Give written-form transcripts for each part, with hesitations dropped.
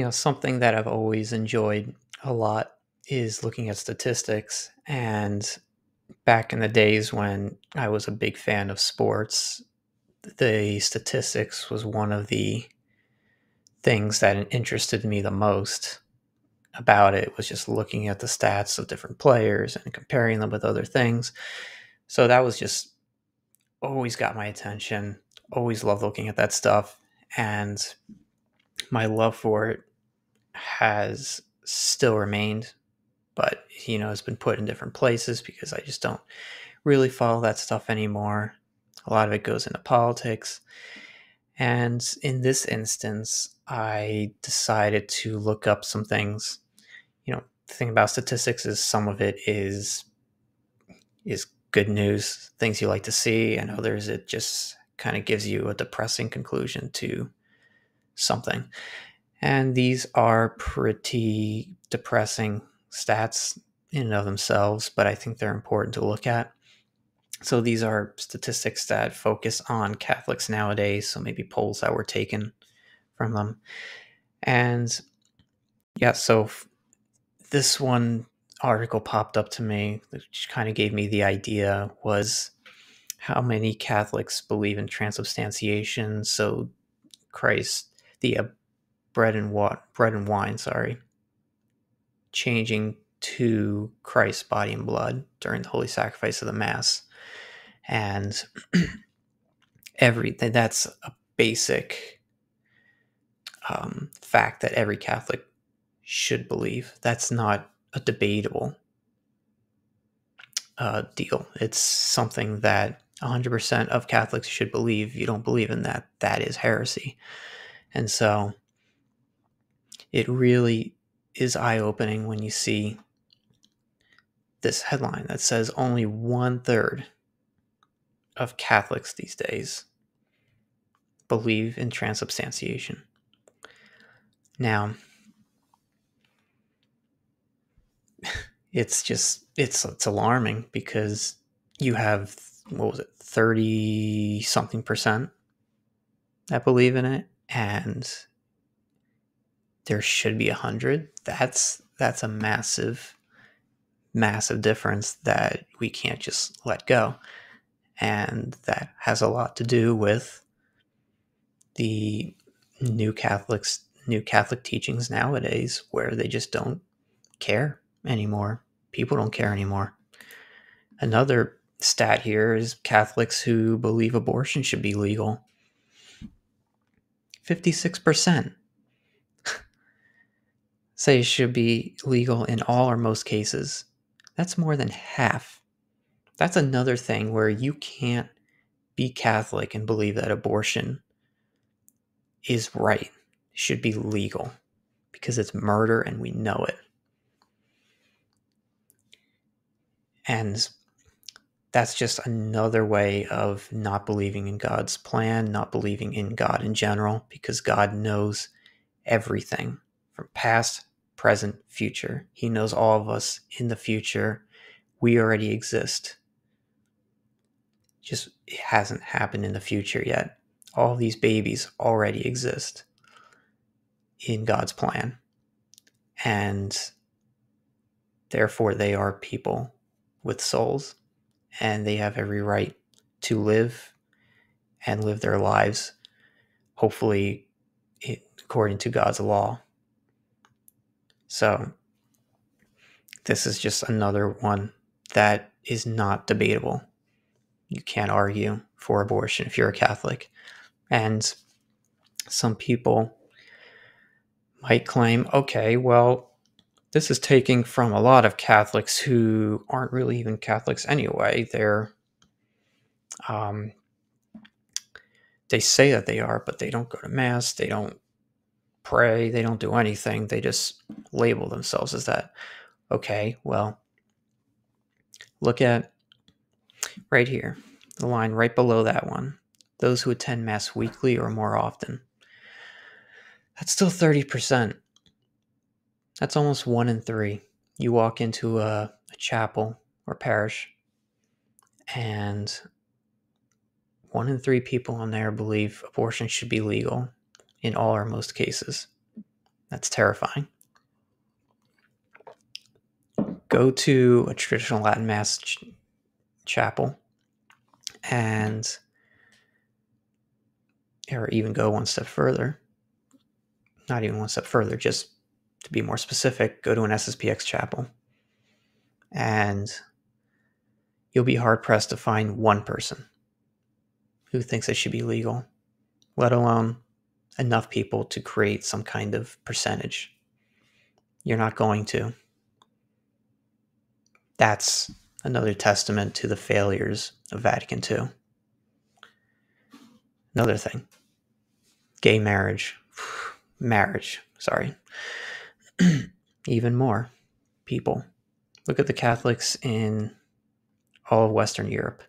Something that I've always enjoyed a lot is looking at statistics. And back in the days when I was a big fan of sports, the statistics was one of the things that interested me the most about it, was just looking at the stats of different players and comparing them with other things. So that was just always got my attention. Always loved looking at that stuff. And my love for it has still remained, but it's been put in different places because I just don't really follow that stuff anymore. A lot of it goes into politics. And in this instance, I decided to look up some things. The thing about statistics is some of it is good news, things you like to see, and others it just kind of gives you a depressing conclusion to something. And these are pretty depressing stats in and of themselves, but I think they're important to look at. So these are statistics that focus on Catholics nowadays, so maybe polls that were taken from them. And yeah, so this one article popped up to me, which kind of gave me the idea, was how many Catholics believe in transubstantiation. So Christ, the bread and wine, changing to Christ's body and blood during the holy sacrifice of the Mass. And everything, that's a basic fact that every Catholic should believe. That's not a debatable deal. It's something that 100% of Catholics should believe. If you don't believe in that, that is heresy. And so it really is eye-opening when you see this headline that says only 1/3 of Catholics these days believe in transubstantiation. Now, it's alarming because you have, 30 something percent that believe in it, and there should be 100. That's a massive difference that we can't just let go. And that has a lot to do with the new Catholic teachings nowadays, where they just don't care anymore. People don't care anymore. Another stat here is Catholics who believe abortion should be legal. 56% say it should be legal in all or most cases. That's more than half. That's another thing where you can't be Catholic and believe that abortion is right, should be legal, because it's murder and we know it. And that's just another way of not believing in God's plan, not believing in God in general, because God knows everything from past, present, future. He knows all of us in the future. We already exist. Just it hasn't happened in the future yet. All these babies already exist in God's plan. And therefore they are people with souls, and they have every right to live and live their lives, hopefully according to God's law. So this is just another one that is not debatable. You can't argue for abortion if you're a Catholic. And some people might claim, okay, well, this is taking from a lot of Catholics who aren't really even Catholics anyway. They say that they are, but they don't go to Mass, they don't pray, they don't do anything. They just label themselves as that. Okay, well, look at right here, the line right below that one. Those who attend Mass weekly or more often. That's still 30%. That's almost 1 in 3. You walk into a chapel or parish, and 1 in 3 people in there believe abortion should be legal in all or most cases. That's terrifying. Go to a traditional Latin Mass chapel and, or even go one step further, not even one step further, just to be more specific, go to an SSPX chapel and you'll be hard pressed to find one person who thinks it should be legal, let alone enough people to create some kind of percentage. You're not going to. That's another testament to the failures of Vatican II. Another thing, gay marriage. Even more people. Look at the Catholics in all of Western Europe,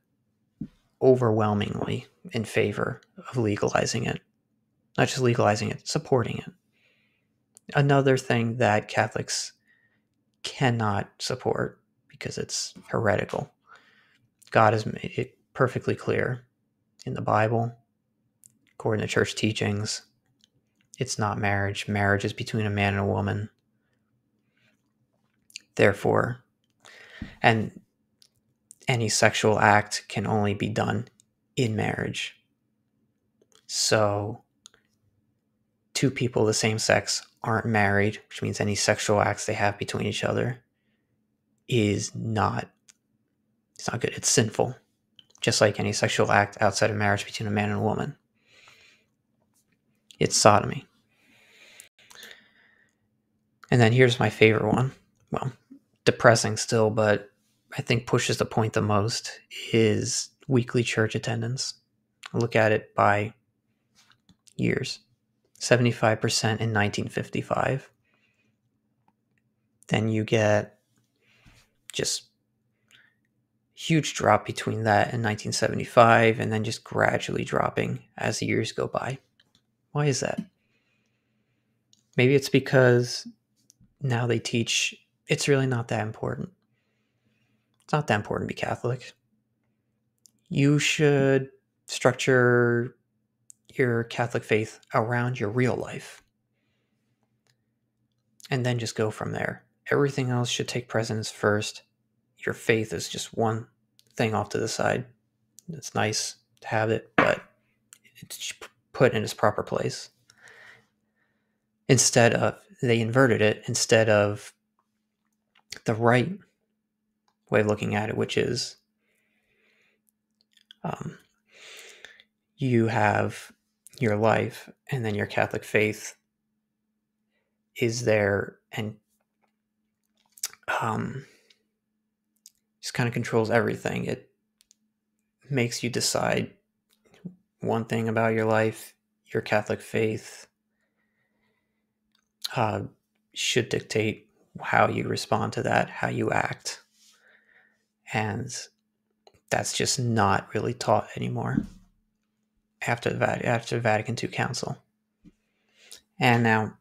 overwhelmingly in favor of legalizing it. Not just legalizing it, supporting it. Another thing that Catholics cannot support because it's heretical. God has made it perfectly clear in the Bible, according to church teachings. It's not marriage. Marriage is between a man and a woman. Therefore, and any sexual act can only be done in marriage. So, two people of the same sex aren't married, which means any sexual acts they have between each other it's not good. It's sinful. Just like any sexual act outside of marriage between a man and a woman. It's sodomy. And then here's my favorite one. Well, depressing still, but I think pushes the point the most is weekly church attendance. Look at it by years. 75% in 1955. Then you get just huge drop between that and 1975, and then just gradually dropping as the years go by. Why is that? Maybe it's because now they teach it's really not that important. It's not that important to be Catholic. You should structure your Catholic faith around your real life and then just go from there. Everything else should take precedence first. Your faith is just one thing off to the side. It's nice to have it, but it's put in its proper place. Instead of, they inverted it, instead of the right way of looking at it, which is you have your life and then your Catholic faith is there and just kind of controls everything. It makes you decide one thing about your life. Your Catholic faith should dictate how you respond to that, how you act. And that's just not really taught anymore after Vatican II Council. And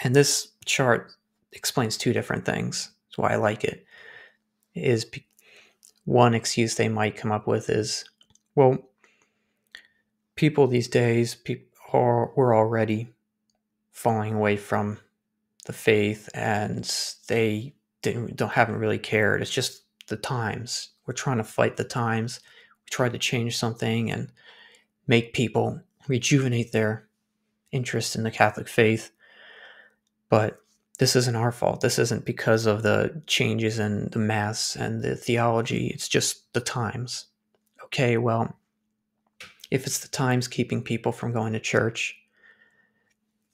this chart explains two different things. That's why I like it. Is one excuse they might come up with is, well, people these days were already falling away from the faith and they haven't really cared. It's just the times. We're trying to fight the times. We tried to change something and make people rejuvenate their interest in the Catholic faith. But this isn't our fault. This isn't because of the changes in the Mass and the theology. It's just the times. Okay, well, if it's the times keeping people from going to church,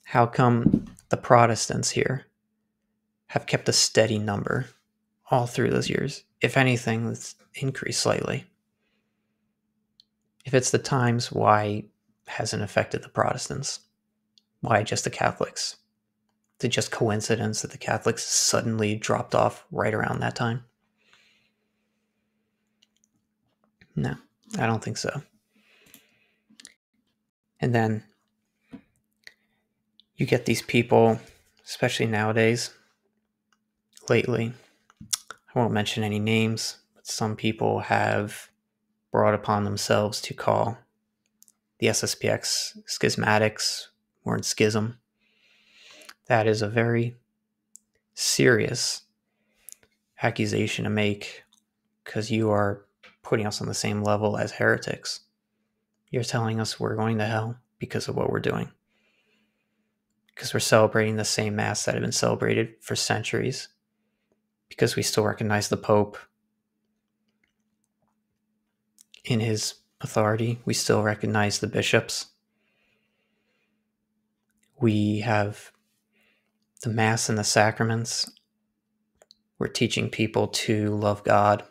how come the Protestants here have kept a steady number all through those years? If anything, it's increased slightly. If it's the times, why hasn't affected the Protestants? Why just the Catholics? Is it just coincidence that the Catholics suddenly dropped off right around that time? No, I don't think so. And then you get these people, especially nowadays, lately, I won't mention any names, but some people have brought upon themselves to call the SSPX schismatics. We're in schism. That is a very serious accusation to make, because you are putting us on the same level as heretics. You're telling us we're going to hell because of what we're doing, because we're celebrating the same Mass that had been celebrated for centuries, because we still recognize the Pope in his authority. We still recognize the bishops. We have the Mass and the sacraments. We're teaching people to love God,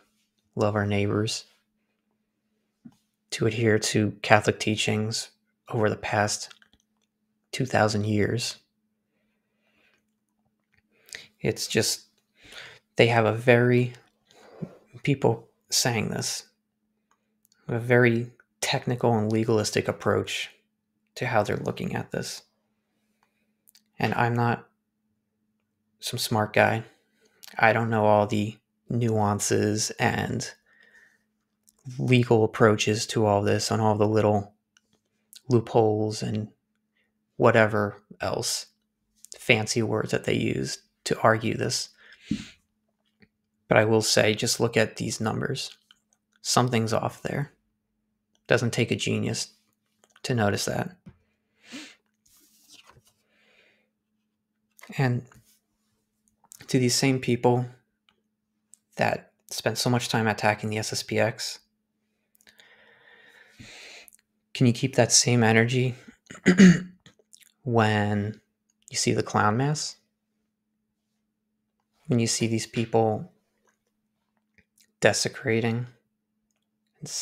love our neighbors, to adhere to Catholic teachings over the past 2,000 years. It's just, they have people saying this, a very technical and legalistic approach to how they're looking at this. And I'm not some smart guy. I don't know all the nuances and legal approaches to all this, on all the little loopholes and whatever else fancy words that they use to argue this. But I will say, just look at these numbers. Something's off there. Doesn't take a genius to notice that. And to these same people that spent so much time attacking the SSPX, can you keep that same energy when you see the clown mass? When you see these people desecrating and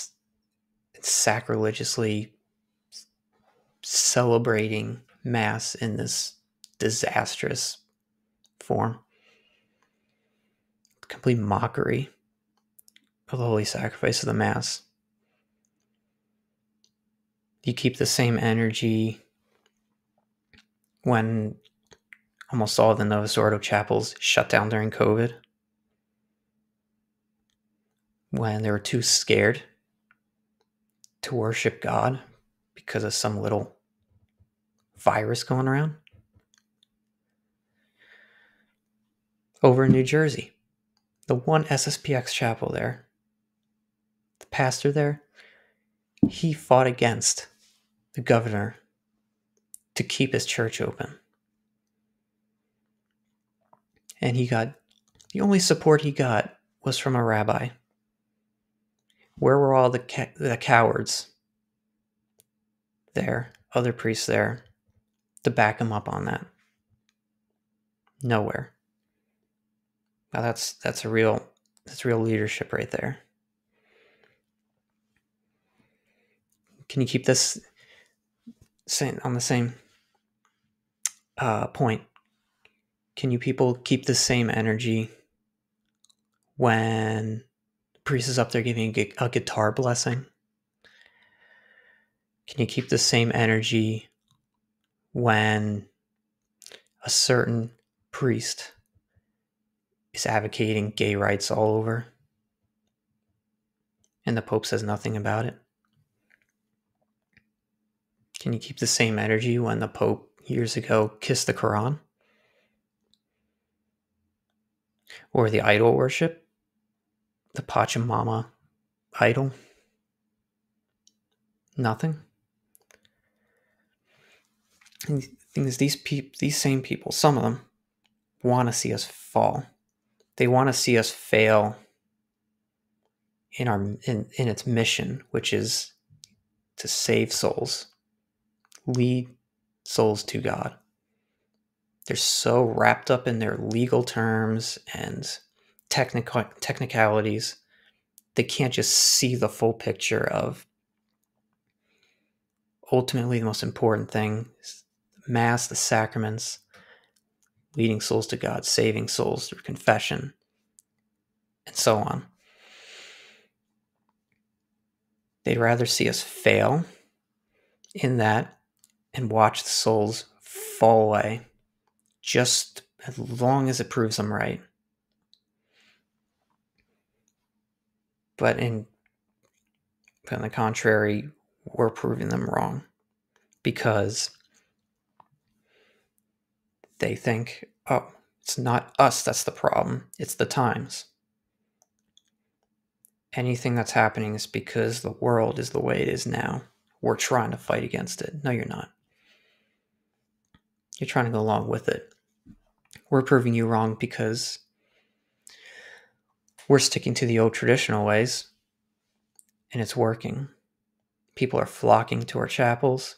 sacrilegiously celebrating Mass in this disastrous form, complete mockery of the holy sacrifice of the Mass. You keep the same energy when almost all of the Novus Ordo chapels shut down during COVID, when they were too scared to worship God because of some little virus going around. Over in New Jersey, the one SSPX chapel there, the pastor there, he fought against the governor to keep his church open. And the only support he got was from a rabbi. Where were all the cowards there, other priests there, to back him up on that? Nowhere. Now that's real leadership right there. Can you keep this on the same point? Can you people keep the same energy when the priest is up there giving a guitar blessing? Can you keep the same energy when a certain priest is advocating gay rights all over and the Pope says nothing about it? Can you keep the same energy when the Pope years ago kissed the Quran? Or the idol worship? The Pachamama idol? Nothing? And the thing is, these same people, some of them, want to see us fall. They want to see us fail in its mission, which is to save souls, lead souls to God. They're so wrapped up in their legal terms and technicalities, they can't just see the full picture of ultimately the most important thing: Mass, the sacraments, leading souls to God, saving souls through confession, and so on. They'd rather see us fail in that and watch the souls fall away, just as long as it proves them right. But on the contrary, we're proving them wrong, because they think, oh, it's not us that's the problem, it's the times. Anything that's happening is because the world is the way it is now. We're trying to fight against it. No, you're not. You're trying to go along with it. We're proving you wrong because we're sticking to the old traditional ways, and it's working. People are flocking to our chapels.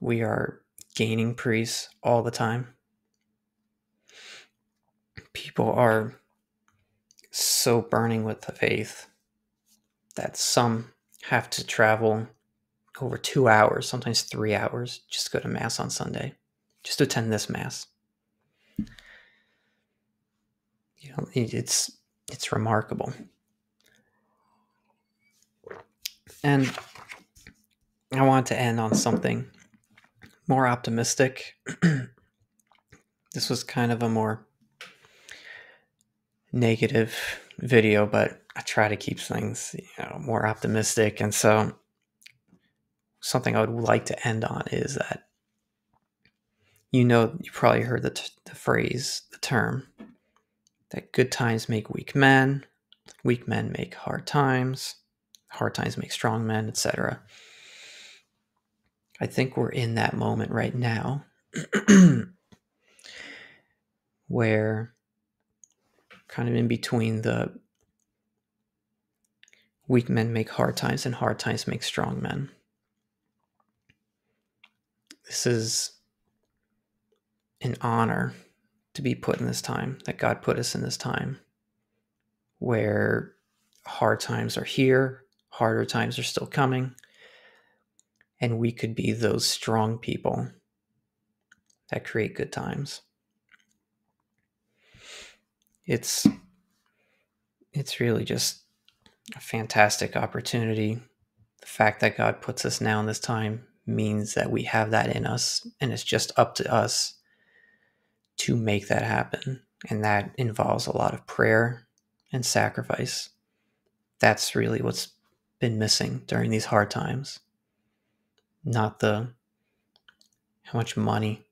We are gaining priests all the time. People are so burning with the faith that some have to travel over 2 hours, sometimes 3 hours, just to go to Mass on Sunday, just to attend this Mass. It's remarkable. And I want to end on something more optimistic. This was kind of a more negative video, but I try to keep things, more optimistic. And so something I would like to end on is that, you probably heard the phrase, the term, that good times make weak men make hard times make strong men, etc. I think we're in that moment right now where kind of in between the weak men make hard times and hard times make strong men. This is an honor to be put in this time, that God put us in this time where hard times are here, harder times are still coming, and we could be those strong people that create good times. It's really just a fantastic opportunity. The fact that God puts us now in this time means that we have that in us, and it's just up to us to make that happen. And that involves a lot of prayer and sacrifice. That's really what's been missing during these hard times. Not how much money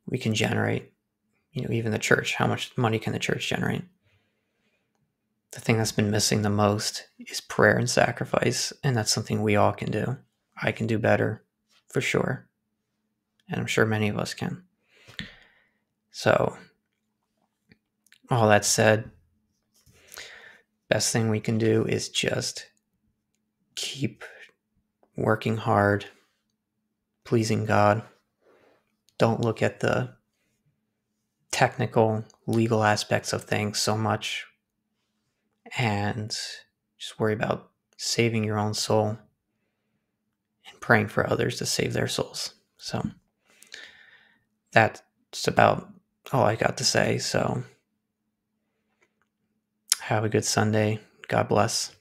we can generate. Even the church, how much money can the church generate? The thing that's been missing the most is prayer and sacrifice, and that's something we all can do. I can do better, for sure. And I'm sure many of us can. So, all that said, best thing we can do is just keep working hard, pleasing God. Don't look at the technical, legal aspects of things so much, and just worry about saving your own soul and praying for others to save their souls. So that's about all I got to say. So have a good Sunday. God bless.